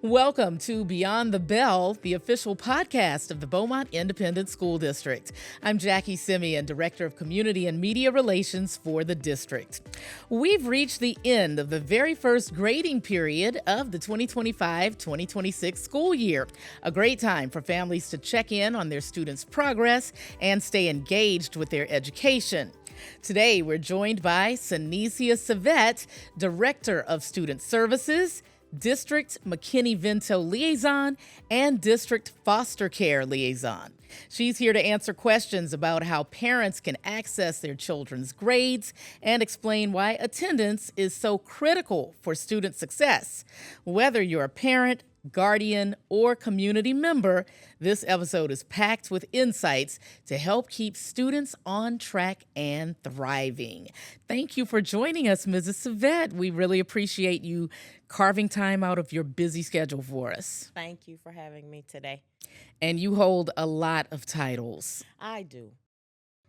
Welcome to Beyond the Bell, the official podcast of the Beaumont Independent School District. I'm Jackie Simeon, Director of Community and Media Relations for the district. We've reached the end of the very first grading period of the 2025-2026 school year. A great time for families to check in on their students' progress and stay engaged with their education. Today, we're joined by 𝐂𝐨𝐧𝐧𝐞𝐜, Director of Student Services, District McKinney-Vento Liaison, and District Foster Care Liaison. She's here to answer questions about how parents can access their children's grades and explain why attendance is so critical for student success. Whether you're a parent, guardian, or community member, this episode is packed with insights to help keep students on track and thriving. Thank you for joining us, Mrs. 𝐂𝐨𝐧𝐽. We really appreciate you carving time out of your busy schedule for us. Thank you for having me today. And you hold a lot of titles. I do.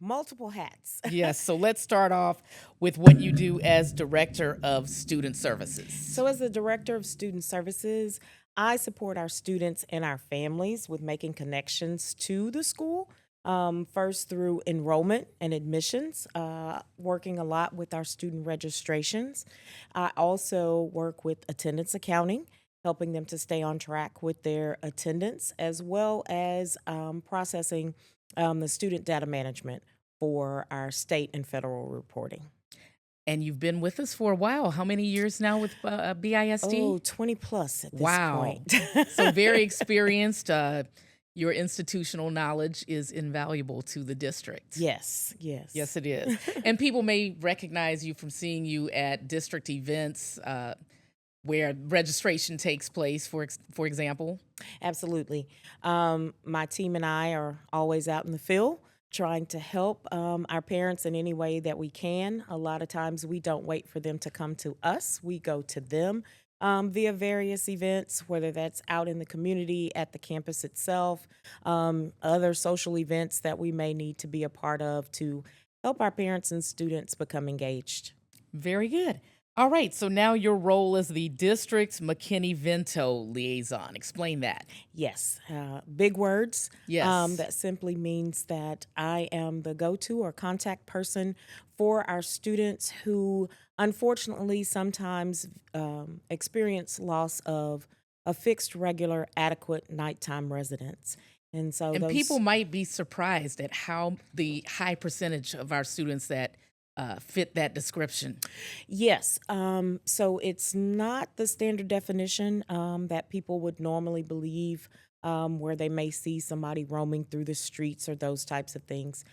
Multiple hats. Yes, so let's start off with what you do as Director of Student Services. So as the Director of Student Services, I support our students and our families with making connections to the school, first through enrollment and admissions, working a lot with our student registrations. I also work with attendance accounting, helping them to stay on track with their attendance, as well as processing the student data management for our state and federal reporting. And you've been with us for a while. How many years now with BISD? Oh, 20 plus at this point. So very experienced. Your institutional knowledge is invaluable to the district. Yes. Yes, it is. And people may recognize you from seeing you at district events where registration takes place, for example. Absolutely. My team and I are always out in the field trying to help our parents in any way that we can. A lot of times we don't wait for them to come to us. We go to them via various events, whether that's out in the community, at the campus itself, other social events that we may need to be a part of to help our parents and students become engaged. Very good. All right, so now your role as the District McKinney-Vento Liaison. Explain that. Yes, big words. Yes. That simply means that I am the go-to or contact person for our students who unfortunately sometimes experience loss of a fixed, regular, adequate nighttime residence. And people might be surprised at how the high percentage of our students that fit that description. Yes. So it's not the standard definition that people would normally believe, where they may see somebody roaming through the streets or those types of things,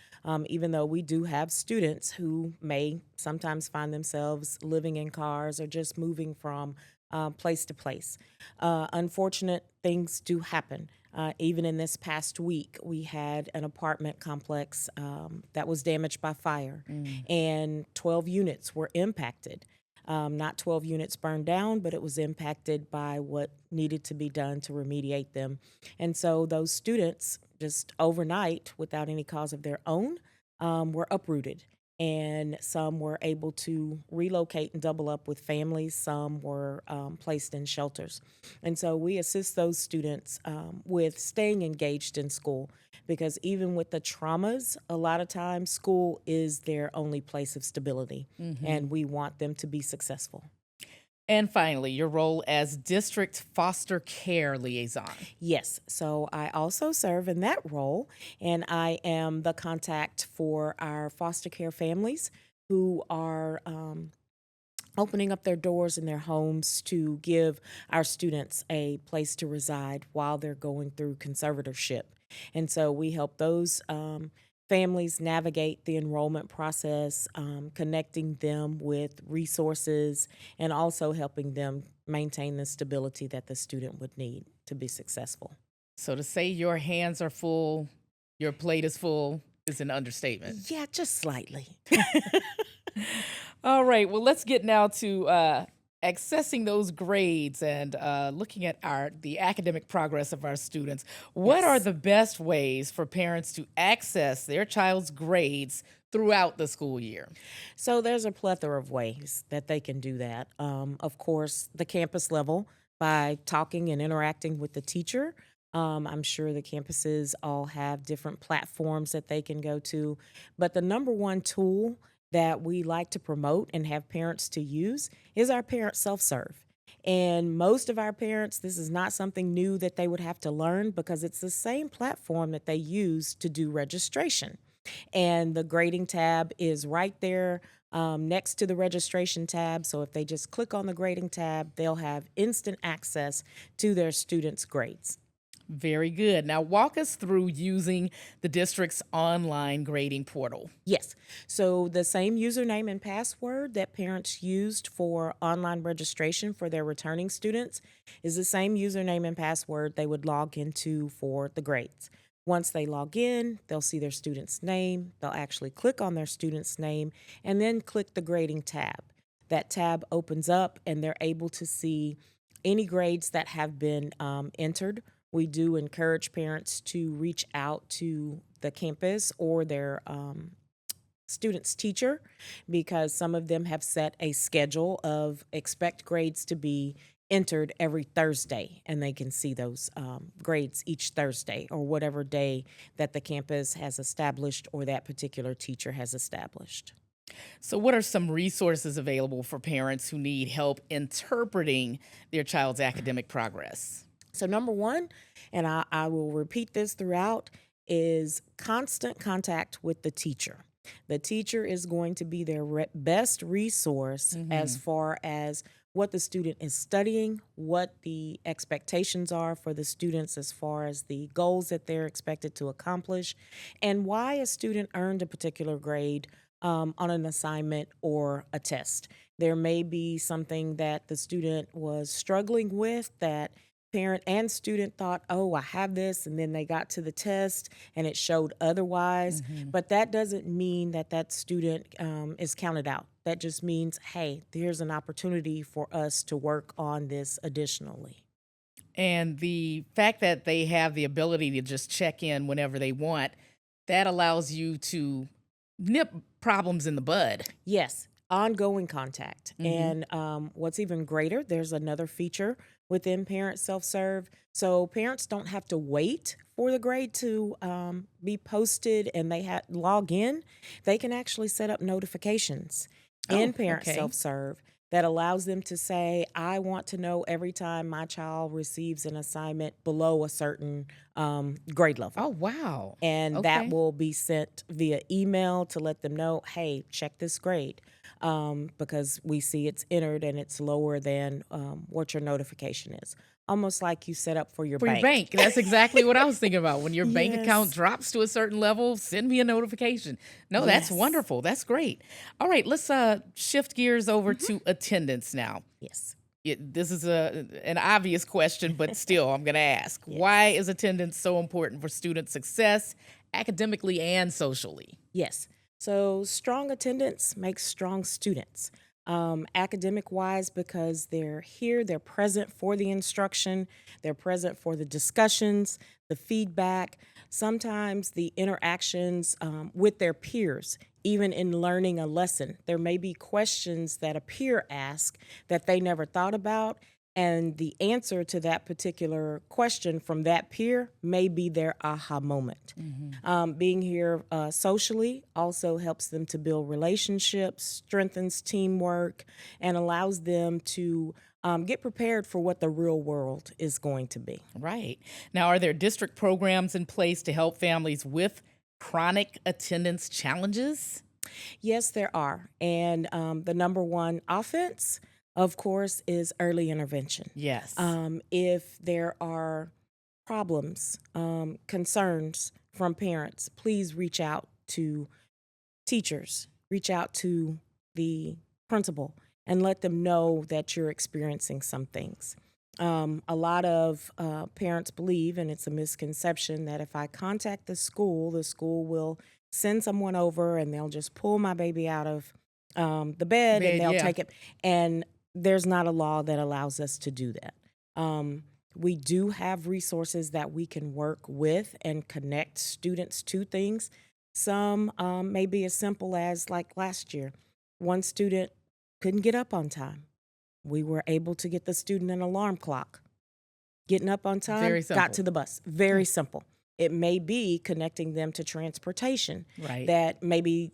even though we do have students who may sometimes find themselves living in cars or just moving from place to place. Unfortunate things do happen. Even in this past week, we had an apartment complex that was damaged by fire, and 12 units were impacted. Not 12 units burned down, but it was impacted by what needed to be done to remediate them. And so those students, just overnight, without any cause of their own, were uprooted. And some were able to relocate and double up with families. Some were placed in shelters. And so we assist those students with staying engaged in school, because even with the traumas, a lot of times school is their only place of stability, and we want them to be successful. And finally, your role as District Foster Care Liaison. Yes, so I also serve in that role, and I am the contact for our foster care families who are opening up their doors in their homes to give our students a place to reside while they're going through conservatorship. And so we help those families navigate the enrollment process, connecting them with resources, and also helping them maintain the stability that the student would need to be successful. So to say your hands are full, your plate is full, is an understatement. Yeah, just slightly. All right, well, let's get now to accessing those grades and looking at the academic progress of our students. What are the best ways for parents to access their child's grades throughout the school year? So there's a plethora of ways that they can do that. Of course, the campus level by talking and interacting with the teacher. I'm sure the campuses all have different platforms that they can go to. But the number one tool that we like to promote and have parents to use is our parent self-serve. And most of our parents, this is not something new that they would have to learn because it's the same platform that they use to do registration. And the grading tab is right there next to the registration tab. So if they just click on the grading tab, they'll have instant access to their students' grades. Very good. Now, walk us through using the district's online grading portal. Yes. So the same username and password that parents used for online registration for their returning students is the same username and password they would log into for the grades. Once they log in, they'll see their student's name. They'll actually click on their student's name and then click the grading tab. That tab opens up and they're able to see any grades that have been entered. We do encourage parents to reach out to the campus or their student's teacher because some of them have set a schedule of expect grades to be entered every Thursday, and they can see those grades each Thursday or whatever day that the campus has established or that particular teacher has established. So, what are some resources available for parents who need help interpreting their child's academic progress? So number one, and I will repeat this throughout, is constant contact with the teacher. The teacher is going to be their best resource as far as what the student is studying, what the expectations are for the students as far as the goals that they're expected to accomplish, and why a student earned a particular grade on an assignment or a test. There may be something that the student was struggling with that parent and student thought, oh, I have this, and then they got to the test and it showed otherwise. But that doesn't mean that that student is counted out. That just means, hey, there's an opportunity for us to work on this additionally. And the fact that they have the ability to just check in whenever they want, that allows you to nip problems in the bud. Yes, ongoing contact. And what's even greater, there's another feature within Parent Self-Serve. So parents don't have to wait for the grade to be posted and they log in. They can actually set up notifications in Parent Self-Serve that allows them to say, I want to know every time my child receives an assignment below a certain grade level. Oh, wow. And that will be sent via email to let them know, hey, check this grade. Because we see it's entered and it's lower than what your notification is. Almost like you set up for your bank. For your bank. That's exactly what I was thinking about. When your bank account drops to a certain level, send me a notification. No, that's wonderful. That's great. All right, let's shift gears over to attendance now. Yes. This is an obvious question, but still, I'm going to ask. Why is attendance so important for student success, academically and socially? Yes. So strong attendance makes strong students. Academic-wise, because they're here, they're present for the instruction, they're present for the discussions, the feedback, sometimes the interactions with their peers, even in learning a lesson. There may be questions that a peer asks that they never thought about, and the answer to that particular question from that peer may be their aha moment. Being here socially also helps them to build relationships, strengthens teamwork, and allows them to get prepared for what the real world is going to be. Right. Now, are there district programs in place to help families with chronic attendance challenges? Yes, there are. And the number one offense, of course, is early intervention. Yes. If there are problems, concerns from parents, please reach out to teachers, reach out to the principal, and let them know that you're experiencing some things. A lot of parents believe, and it's a misconception, that if I contact the school will send someone over and they'll just pull my baby out of the bed and they'll take it. And there's not a law that allows us to do that. We do have resources that we can work with and connect students to things. Some may be as simple as, like last year, one student couldn't get up on time. We were able to get the student an alarm clock. Getting up on time, Very simple. got to the bus. Very simple. It may be connecting them to transportation. Right. That maybe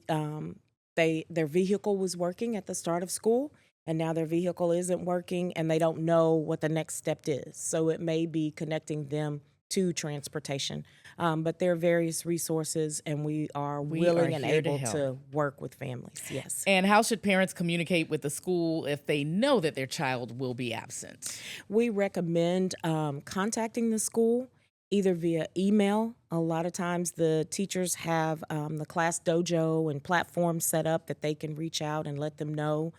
their vehicle was working at the start of school, and now their vehicle isn't working, and they don't know what the next step is. So it may be connecting them to transportation. But there are various resources, and we are willing and here to able help. to work with families. Yes. And how should parents communicate with the school if they know that their child will be absent? We recommend contacting the school either via email. A lot of times the teachers have the class dojo and platforms set up that they can reach out and let them know.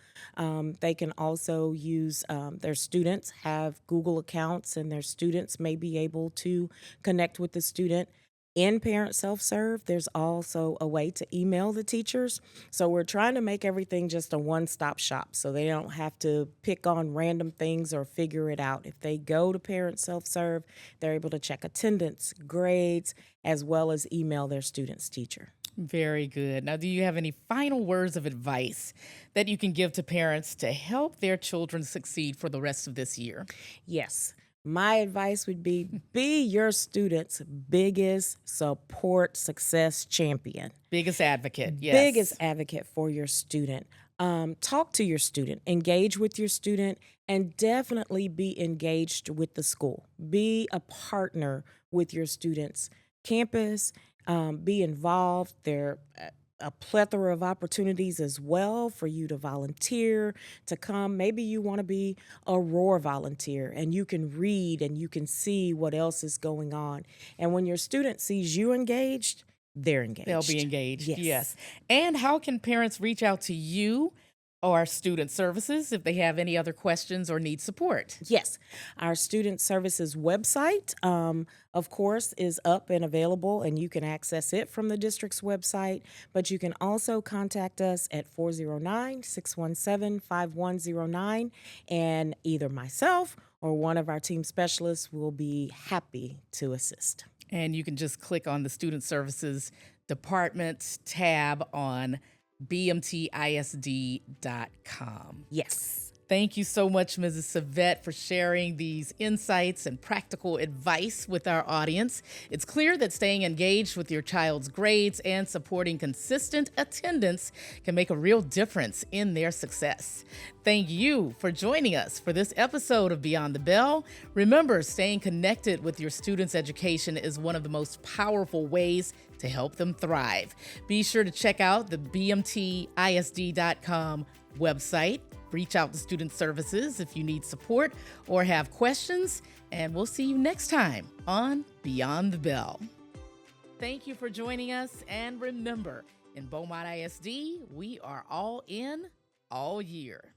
They can also use their students have Google accounts, and their students may be able to connect with the student. In parent self-serve, there's also a way to email the teachers. So we're trying to make everything just a one-stop shop so they don't have to pick on random things or figure it out. If they go to parent self-serve, they're able to check attendance, grades, as well as email their student's teacher. Very good. Now, do you have any final words of advice that you can give to parents to help their children succeed for the rest of this year? Yes. My advice would be your student's biggest support success champion. Biggest advocate, yes. Biggest advocate for your student. Talk to your student, engage with your student, and definitely be engaged with the school. Be a partner with your student's campus. Be involved. There are a plethora of opportunities as well for you to volunteer, to come. Maybe you want to be a roar volunteer, and you can read and you can see what else is going on. And when your student sees you engaged, they're engaged. They'll be engaged, Yes. And how can parents reach out to you or student services if they have any other questions or need support? Yes. Our student services website, of course, is up and available, and you can access it from the district's website. But you can also contact us at 409-617-5109, and either myself or one of our team specialists will be happy to assist. And you can just click on the Student Services Department tab on BMTISD.com. Yes. Thank you so much, Mrs. Savette, for sharing these insights and practical advice with our audience. It's clear that staying engaged with your child's grades and supporting consistent attendance can make a real difference in their success. Thank you for joining us for this episode of Beyond the Bell. Remember, staying connected with your students' education is one of the most powerful ways to help them thrive. Be sure to check out the BMTISD.com website. Reach out to Student Services if you need support or have questions, and we'll see you next time on Beyond the Bell. Thank you for joining us, and remember, in Beaumont ISD, we are all in all year.